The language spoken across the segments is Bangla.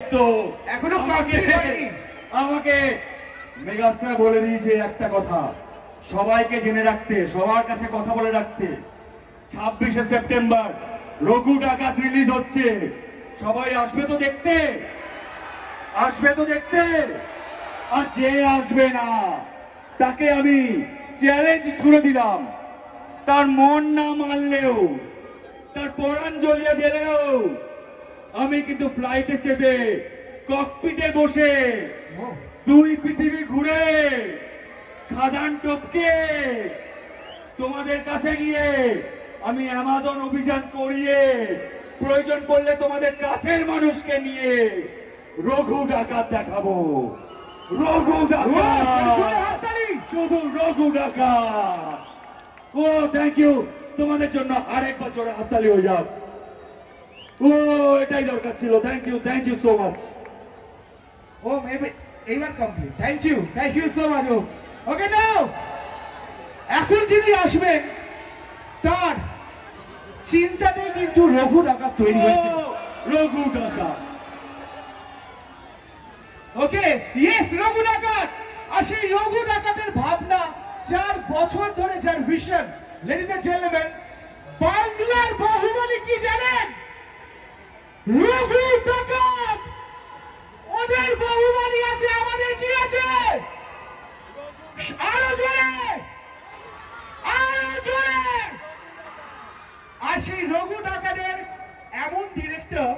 তো এখনো আমাকে মেগাস্টার বলে দিয়েছে একটা কথা, সবাইকে জেনে রাখতে, সবার কাছে কথা বলে রাখতে। 26শে সেপ্টেম্বর রঘু ডাকাত রিলিজ হচ্ছে, সবাই আসবে তো দেখতে, আসবে তো দেখতে। আর যে আসবে না তাকে আমি চ্যালেঞ্জ ছুড়ে দিলাম, তার মন না মানলেও, তার পরাণ জ্বলিয়ে গেলেও আমি কিন্তু ফ্লাইটে চেপে ককপিটে বসে 2 পৃথিবী ঘুরে খাদান টপকে তোমাদের কাছে গিয়ে আমি অ্যামাজন অভিযান করিয়ে প্রয়োজন পড়লে তোমাদের কাছের মানুষকে নিয়ে রঘু ডাকাত দেখাবো। রঘু ডাকাত, শুধু রঘু ডাকাত। ও থ্যাংক ইউ, তোমাদের জন্য আরেকবার জোরে হাততালি হয়ে যাক। ও এটাই দরকার ছিল। Thank you so much. ও মেবি এইবার complete. Thank you so much. Okay now, এখন যিনি আসবেন তার চিন্তাতেই কিন্তু রঘু ডাকাত তৈরি হয়েছে। রঘু ডাকাত, ওকে ইয়েস, রঘু ডাকাত। আর সেই রঘু ডাকাতের ভাবনা, 4 বছর ধরে যার ভিশন, লেডিজ এন্ড জেন্টলম্যান, বাংলার বাহুবলী কি জানেন? রঘু ডাকাত। ওদের বাহুবলী আছে, আমাদের কি আছে? আরো জোরে, আরো জোরে। আর সেই রঘু ডাকাতের এমন ডিরেক্টর,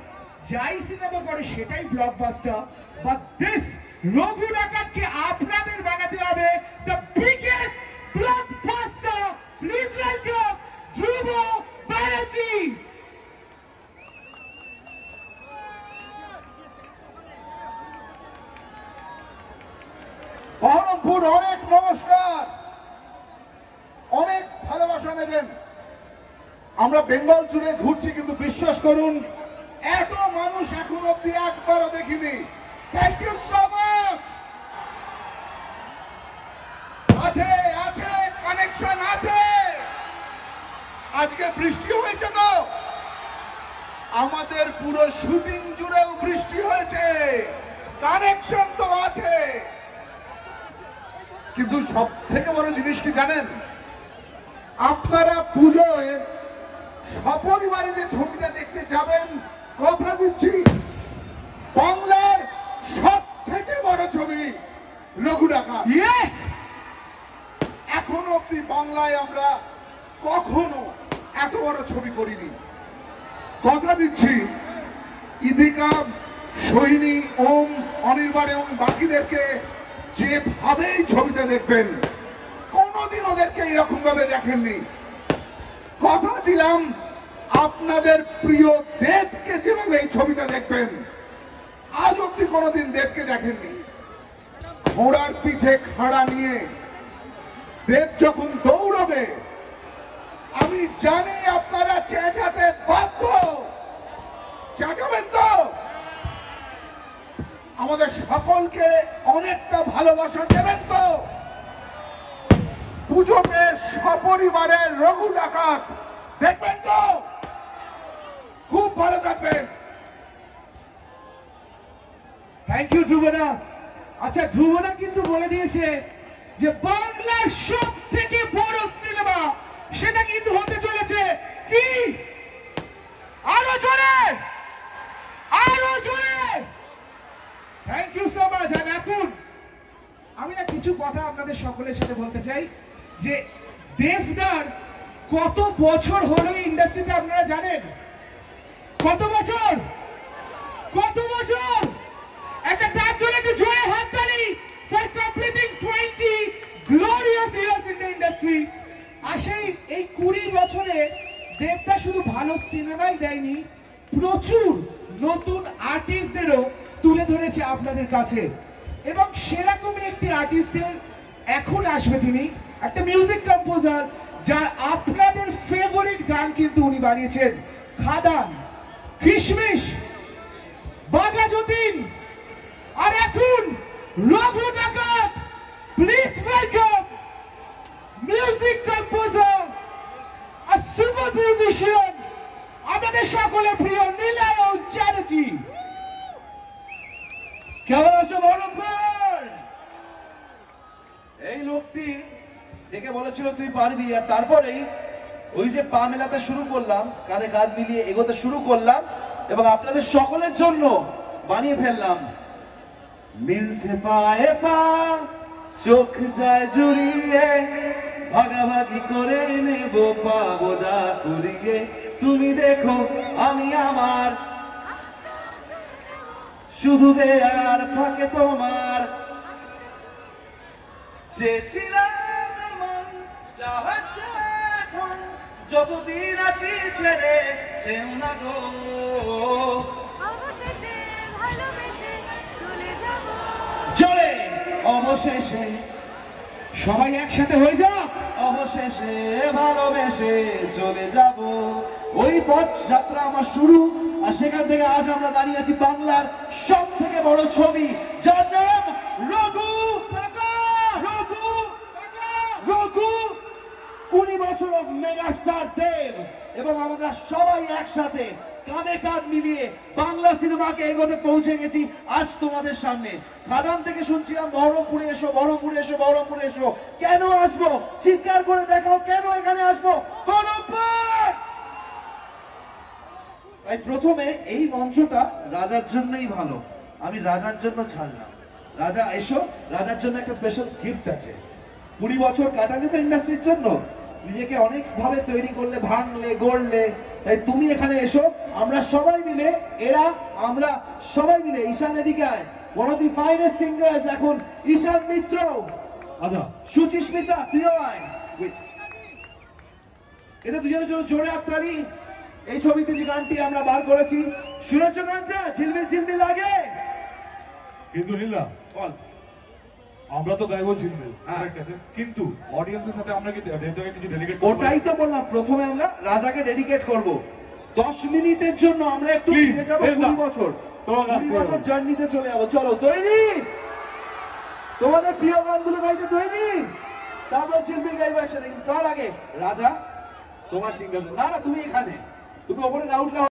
যাই সিনেমা করে সেটাই ব্লকবাস্টার। বাট দিস রঘু ডাকাতকে আপনাদের বানাতে হবে the biggest blockbuster. Please welcome Dhruv Banerjee. Berhampore অনেক নমস্কার, অনেক ভালোবাসা নেবেন। আমরা বেঙ্গল জুড়ে ঘুরছি, কিন্তু বিশ্বাস করুন এত মানুষ এখন অব্দি একবারও দেখিনি। Thank you so much. আছে আছে কানেকশন আছে। আজকে বৃষ্টি হয়েছে তো, আমাদের পুরো শুটিং জুড়েও বৃষ্টি হয়েছে, কানেকশন তো আছে। কিন্তু সব থেকে বড় জিনিস কি জানেন? আপনারা পুজোয় সপরিবারে যে ছবিটা দেখতে যাবেন, কথা দিচ্ছি বাংলার সব থেকে বড় ছবি রঘু ডাকাত। ইয়েস, এখন অব্দি বাংলায় আমরা কখনো এত বড় ছবি করিনি। কথা দিচ্ছি ইদিকা, সৈনী, ওম, অনির্বাণ এবং বাকিদেরকে যেভাবে এই ছবিটা দেখবেন, কোনোদিন ওদেরকে এরকম ভাবে দেখেননি। কথা দিলাম আপনাদের প্রিয় দেবকে যেভাবে এই ছবিটা দেখবেন, আজ অব্দি কোনোদিন দেবকে দেখেননি। ঘোড়ার পিঠে খাড়া নিয়ে দেব যখন দৌড়বে, আমি জানি আপনারা চেঁচাতে বাধ্য। চেঁচাবেন তো? আমাদের সকলকে অনেকটা ভালোবাসা দেবেন তো? পুজোতে সপরিবারে রঘু ডাকাত দেখবেন তো? খুব ভালো থাকবেন। থ্যাংক ইউ ধ্রুবদা। আচ্ছা, ধ্রুবদা কিন্তু বলে দিয়েছে যে বাংলার সব থেকে বড় সিনেমা সেটা কিন্তু হতে চলেছে কি? আরো জোরে, আরো জোরে। Thank you so much. আর এখন আমি না কিছু কথা আপনাদের সকলের সাথে বলতে চাই যে দেবদার কত বছর হলো ইন্ডাস্ট্রিতে আপনারা জানেন? কত বছর? কত বছর? একটা তার জন্য একটু জোরে হাততালি for completing 20 glorious years in the industry. আর এই 20 বছরে দেবদা শুধু ভালো সিনেমাই দেয়নি, প্রচুর নতুন আর্টিস্টদেরও তুলে ধরেছে আপনাদের কাছে। এবং সেরকমই একটি আর্টিস্টের এখন আসবে, তিনি একটা মিউজিক কম্পোজার, যার আপনাদের ফেভারিট গান কিন্তু উনি বানিয়েছেন। খাদান, কিশমিশ, বাঘা যতীন, আর এখন রঘু ডাকাত। Please welcome music composer, a super musician, আমাদের সকলের প্রিয় নীলায়ন চ্যাটার্জি। কেমন আছো বহরমপুর? এই লোকটি দেখে বলেছিল তুই পারবি, আর তারপরেই ওই যে পা মেলাতে শুরু করলাম, কাঁধে কাঁধ মিলিয়ে এগোতে শুরু করলাম এবং আপনাদের সকলের জন্য বানিয়ে ফেললাম। মিলছে পায়ে পা, চোখ যায় জুড়িয়ে, ভাগাভাগি করে নেব পাবো যা করিয়ে। তুমি দেখো আমি আমার, শুধু দেয়ার ফাঁকে তোমার চেয়েছিলাম এমন, যা হচ্ছে এখন, যতদিন আছি ছেড়ে যেও না গো। অবশেষে ভালোবেসে চলে যাব। চলে অবশেষে সবাই একসাথে হয়ে যাক। অবশেষে ভালোবেসে চলে যাব। ওই পথ যাত্রা আমার শুরু, আর সেখান থেকে আজ আমরা দাঁড়িয়ে আছি বাংলার সব থেকে বড় ছবি, যার নাম রঘু। রঘু, রঘু 20 বছর অফ মেগাস্টার দেব, এবং আমরা সবাই একসাথে কাঁধে কাঁধ মিলিয়ে বাংলা সিনেমাকে এগোতে পৌঁছে গেছি আজ তোমাদের সামনে। খাদান থেকে শুনছিলাম বহরমপুরে এসো, বহরমপুরে এসো, বহরমপুরে এসো। কেন আসবো? চিৎকার করে দেখাও কেন এখানে আসবো। বহরমপুর! তাই প্রথমে এই মঞ্চটা রাজার জন্যই ভালো, আমি রাজার জন্য ছাড়লাম। রাজা এসো, রাজার জন্য একটা স্পেশাল গিফট আছে। 20 বছর কাটালে তো ইন্ডাস্ট্রির জন্য, নিজেকে অনেক ভাবে তৈরি করলে, ভাঙলে, গড়লে, তাই তুমি এখানে এসো। আমরা সবাই মিলে, আমরা সবাই মিলে, ঈশান এদিকে আয়, one of the finest singers এখন ঈশান মিত্র, আচ্ছা, সুচিস্মিতা তুইও আয়। এটা দুজনের জন্য জোরে হাততালি। এই ছবিতে যে গানটি আমরা বার করেছি, শুনেছ গানটা? ঝিলমিল ঝিলমিল লাগে। কিন্তু নীলা, বল। আমরা তো গাইবো ঝিলমিল, হ্যাঁ। ঠিক আছে, কিন্তু অডিয়েন্সের সাথে আমরা কি দেবদাকে কিছু ডেলিগেট ওটাই তো বললাম, প্রথমে আমরা রাজাকে ডেডিকেট করব। 10 মিনিটের জন্য আমরা একটু Please, ফিরে যাবো দেবদা। 20 বছর। তোমার কাছ 20 থেকে বছর বলো। জার্নিতে চলে যাবো। চলো, তৈরি? তোমাদের প্রিয় গানগুলো গাইতে তৈরি? তারপর শিল্পী গাইবো একসাথে। কিন্তু তার আগে রাজা তোমার সিঙ্গার, না না তুমি এখানে, তুমি ওপরে না উঠলে